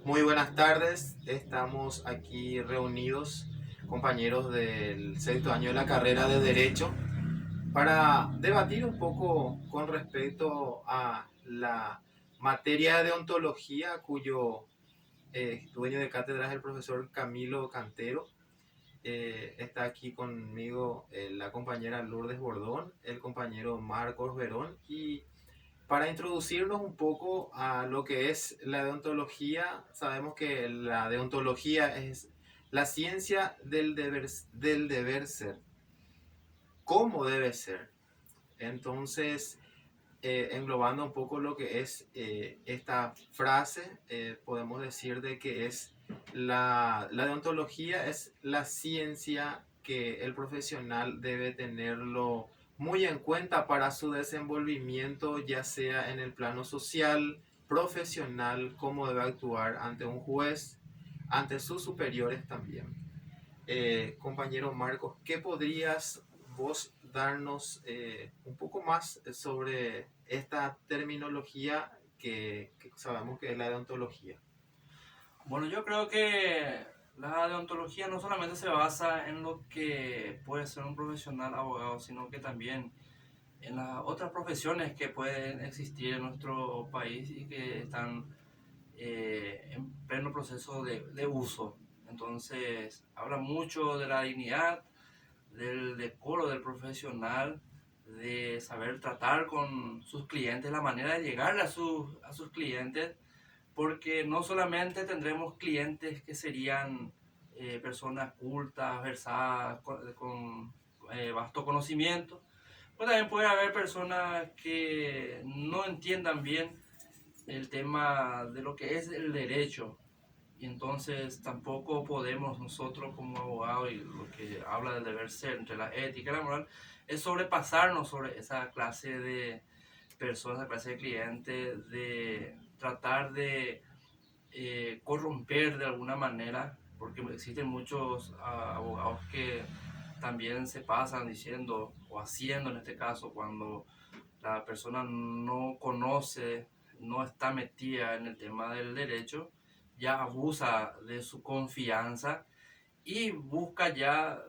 Muy buenas tardes, estamos aquí reunidos, compañeros del sexto año de la carrera de Derecho, para debatir un poco con respecto a la materia de deontología, cuyo dueño de cátedra es el profesor Camilo Cantero. Está aquí conmigo la compañera Lourdes Bordón, el compañero Marcos Verón, y para introducirnos un poco a lo que es la deontología, sabemos que la deontología es la ciencia del deber ser, cómo debe ser. Entonces, englobando un poco lo que es esta frase, podemos decir de que es la deontología es la ciencia que el profesional debe tenerlo muy en cuenta para su desenvolvimiento, ya sea en el plano social, profesional, cómo debe actuar ante un juez, ante sus superiores también. Compañero Marcos, ¿qué podrías vos darnos un poco más sobre esta terminología que sabemos que es la deontología? Bueno, yo creo que la deontología no solamente se basa en lo que puede ser un profesional abogado, sino que también en las otras profesiones que pueden existir en nuestro país y que están en pleno proceso de uso. Entonces, habla mucho de la dignidad, del decoro del profesional, de saber tratar con sus clientes, la manera de llegarle a sus clientes, porque no solamente tendremos clientes que serían personas cultas, versadas, con vasto conocimiento, pues también puede haber personas que no entiendan bien el tema de lo que es el derecho. Y entonces tampoco podemos nosotros como abogados, y lo que habla del deber ser entre la ética y la moral, es sobrepasarnos sobre esa clase de personas, esa clase de clientes, de tratar de corromper de alguna manera, porque existen muchos abogados que también se pasan diciendo o haciendo en este caso cuando la persona no conoce, no está metida en el tema del derecho, ya abusa de su confianza y busca ya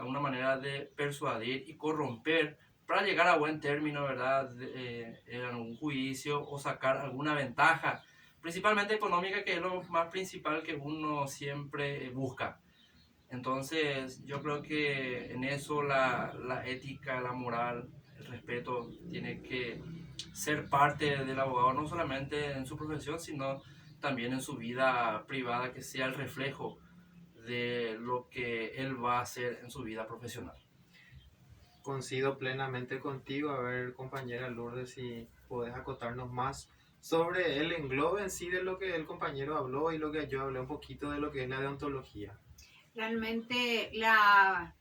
una manera de persuadir y corromper para llegar a buen término, ¿verdad? En algún juicio o sacar alguna ventaja, principalmente económica, que es lo más principal que uno siempre busca. Entonces, yo creo que en eso la ética, la moral, el respeto tiene que ser parte del abogado, no solamente en su profesión, sino también en su vida privada, que sea el reflejo de lo que él va a hacer en su vida profesional. Coincido plenamente contigo. A ver, compañera Lourdes, si podés acotarnos más sobre el englobe en sí de lo que el compañero habló y lo que yo hablé un poquito de lo que es la deontología. Realmente la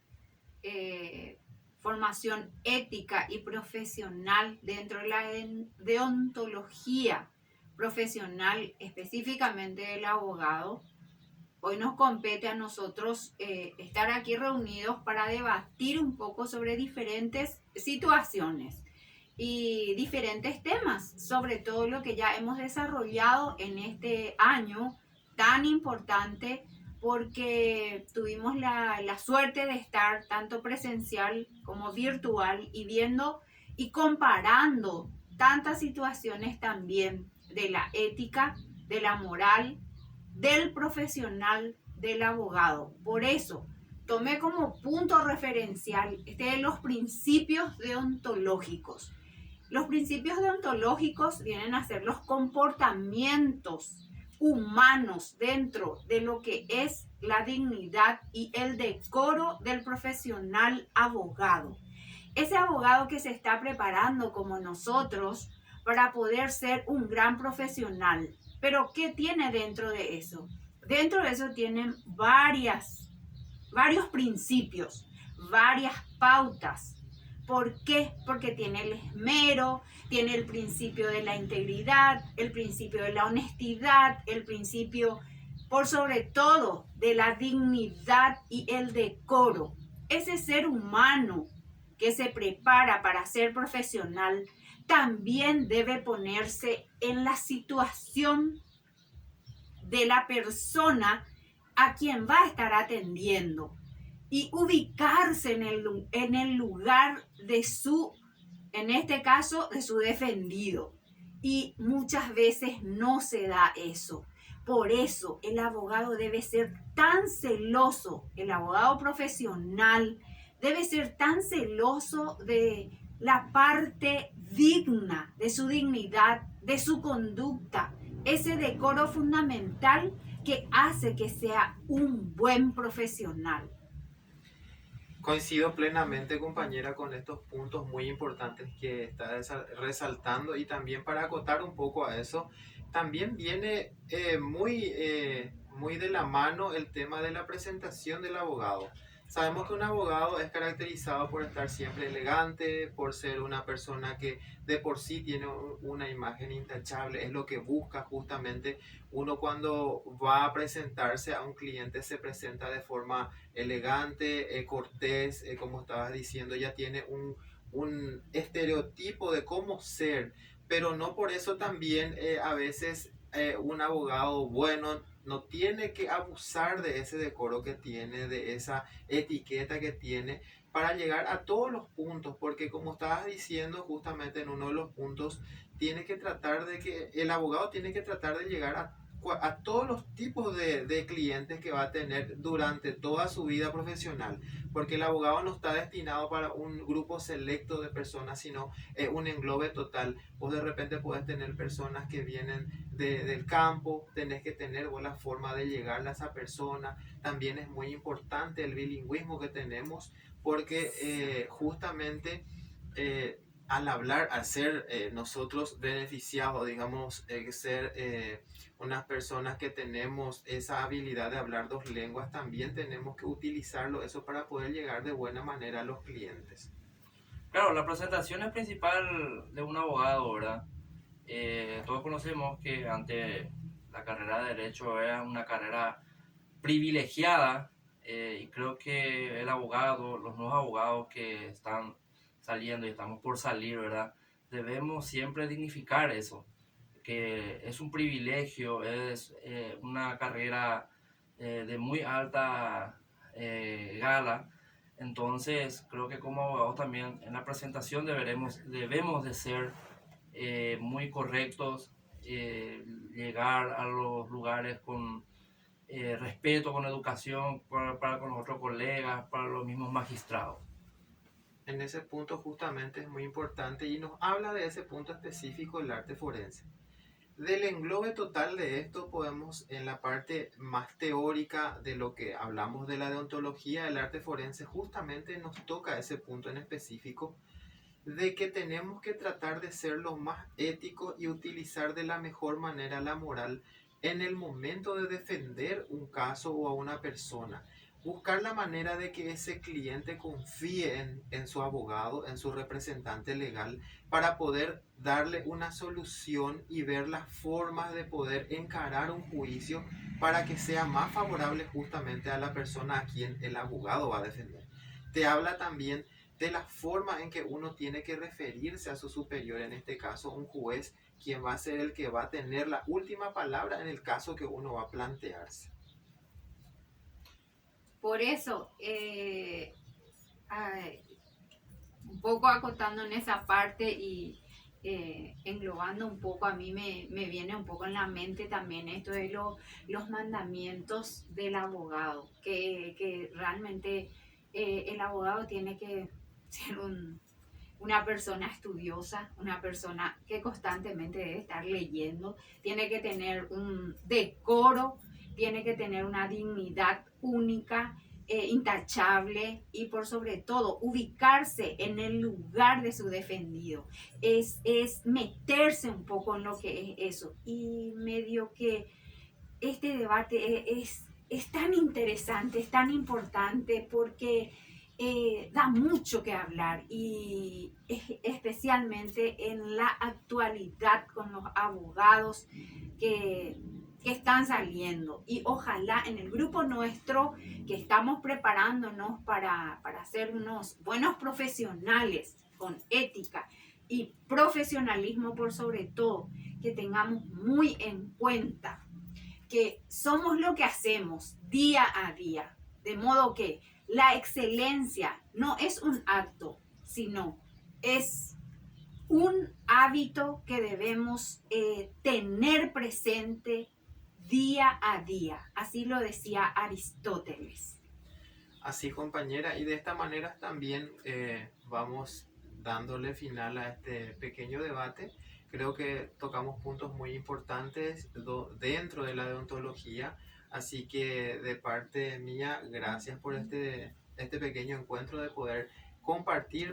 formación ética y profesional dentro de la deontología profesional, específicamente del abogado, hoy nos compete a nosotros estar aquí reunidos para debatir un poco sobre diferentes situaciones y diferentes temas, sobre todo lo que ya hemos desarrollado en este año tan importante, porque tuvimos la suerte de estar tanto presencial como virtual y viendo y comparando tantas situaciones también de la ética, de la moral, del profesional, del abogado. Por eso tomé como punto referencial de los principios deontológicos. Los principios deontológicos vienen a ser los comportamientos humanos dentro de lo que es la dignidad y el decoro del profesional abogado. Ese abogado que se está preparando como nosotros para poder ser un gran profesional. Pero ¿qué tiene dentro de eso? Dentro de eso tienen varios principios, varias pautas. ¿Por qué? Porque tiene el esmero, tiene el principio de la integridad, el principio de la honestidad, el principio, por sobre todo, de la dignidad y el decoro. Ese ser humano que se prepara para ser profesional también debe ponerse en la situación de la persona a quien va a estar atendiendo y ubicarse en el lugar de su, en este caso, de su defendido. Y muchas veces no se da eso. Por eso el abogado debe ser tan celoso, el abogado profesional debe ser tan celoso de la parte digna, de su dignidad, de su conducta, ese decoro fundamental que hace que sea un buen profesional. Coincido plenamente, compañera, con estos puntos muy importantes que está resaltando, y también para acotar un poco a eso, también viene muy de la mano el tema de la presentación del abogado. Sabemos que un abogado es caracterizado por estar siempre elegante, por ser una persona que de por sí tiene una imagen intachable, es lo que busca justamente. Uno cuando va a presentarse a un cliente se presenta de forma elegante, cortés, como estabas diciendo, ya tiene un estereotipo de cómo ser, pero no por eso también a veces un abogado bueno no tiene que abusar de ese decoro que tiene, de esa etiqueta que tiene, para llegar a todos los puntos, porque como estabas diciendo justamente en uno de los puntos, tiene que tratar de que el abogado tiene que tratar de llegar a todos los tipos de clientes que va a tener durante toda su vida profesional, porque el abogado no está destinado para un grupo selecto de personas, sino un englobe total. Vos de repente puedes tener personas que vienen del campo, tenés que tener buena forma de llegar a esa persona. También es muy importante el bilingüismo que tenemos, porque justamente al hablar, al ser nosotros beneficiados, digamos, ser unas personas que tenemos esa habilidad de hablar dos lenguas, también tenemos que utilizarlo eso para poder llegar de buena manera a los clientes. Claro, la presentación es principal de un abogado, ¿verdad? Todos conocemos que ante la carrera de Derecho es una carrera privilegiada, y creo que el abogado, los nuevos abogados que están saliendo y estamos por salir, ¿verdad? Debemos siempre dignificar eso, que es un privilegio, es una carrera de muy alta gala. Entonces creo que como abogados también en la presentación debemos de ser muy correctos, llegar a los lugares con respeto, con educación para con los otros colegas, para los mismos magistrados. En ese punto justamente es muy importante y nos habla de ese punto específico el arte forense. Del englobe total de esto podemos, en la parte más teórica de lo que hablamos de la deontología del arte forense, justamente nos toca ese punto en específico de que tenemos que tratar de ser lo más éticos y utilizar de la mejor manera la moral en el momento de defender un caso o a una persona. Buscar la manera de que ese cliente confíe en su abogado, en su representante legal, para poder darle una solución y ver las formas de poder encarar un juicio para que sea más favorable justamente a la persona a quien el abogado va a defender. Te habla también de la forma en que uno tiene que referirse a su superior, en este caso un juez, quien va a ser el que va a tener la última palabra en el caso que uno va a plantearse. Por eso, un poco acotando en esa parte y englobando un poco, a mí me viene un poco en la mente también esto de los mandamientos del abogado, que realmente el abogado tiene que ser una persona estudiosa, una persona que constantemente debe estar leyendo, tiene que tener un decoro, tiene que tener una dignidad única, intachable, y por sobre todo ubicarse en el lugar de su defendido. Es meterse un poco en lo que es eso. Y medio que este debate es tan interesante, es tan importante, porque da mucho que hablar, y especialmente en la actualidad con los abogados que están saliendo, y ojalá en el grupo nuestro que estamos preparándonos para ser unos buenos profesionales con ética y profesionalismo por sobre todo, que tengamos muy en cuenta que somos lo que hacemos día a día. De modo que la excelencia no es un acto, sino es un hábito que debemos tener presente día a día. Así lo decía Aristóteles. Así, compañera, y de esta manera también vamos dándole final a este pequeño debate. Creo que tocamos puntos muy importantes dentro de la deontología, así que de parte mía, gracias por este pequeño encuentro de poder compartir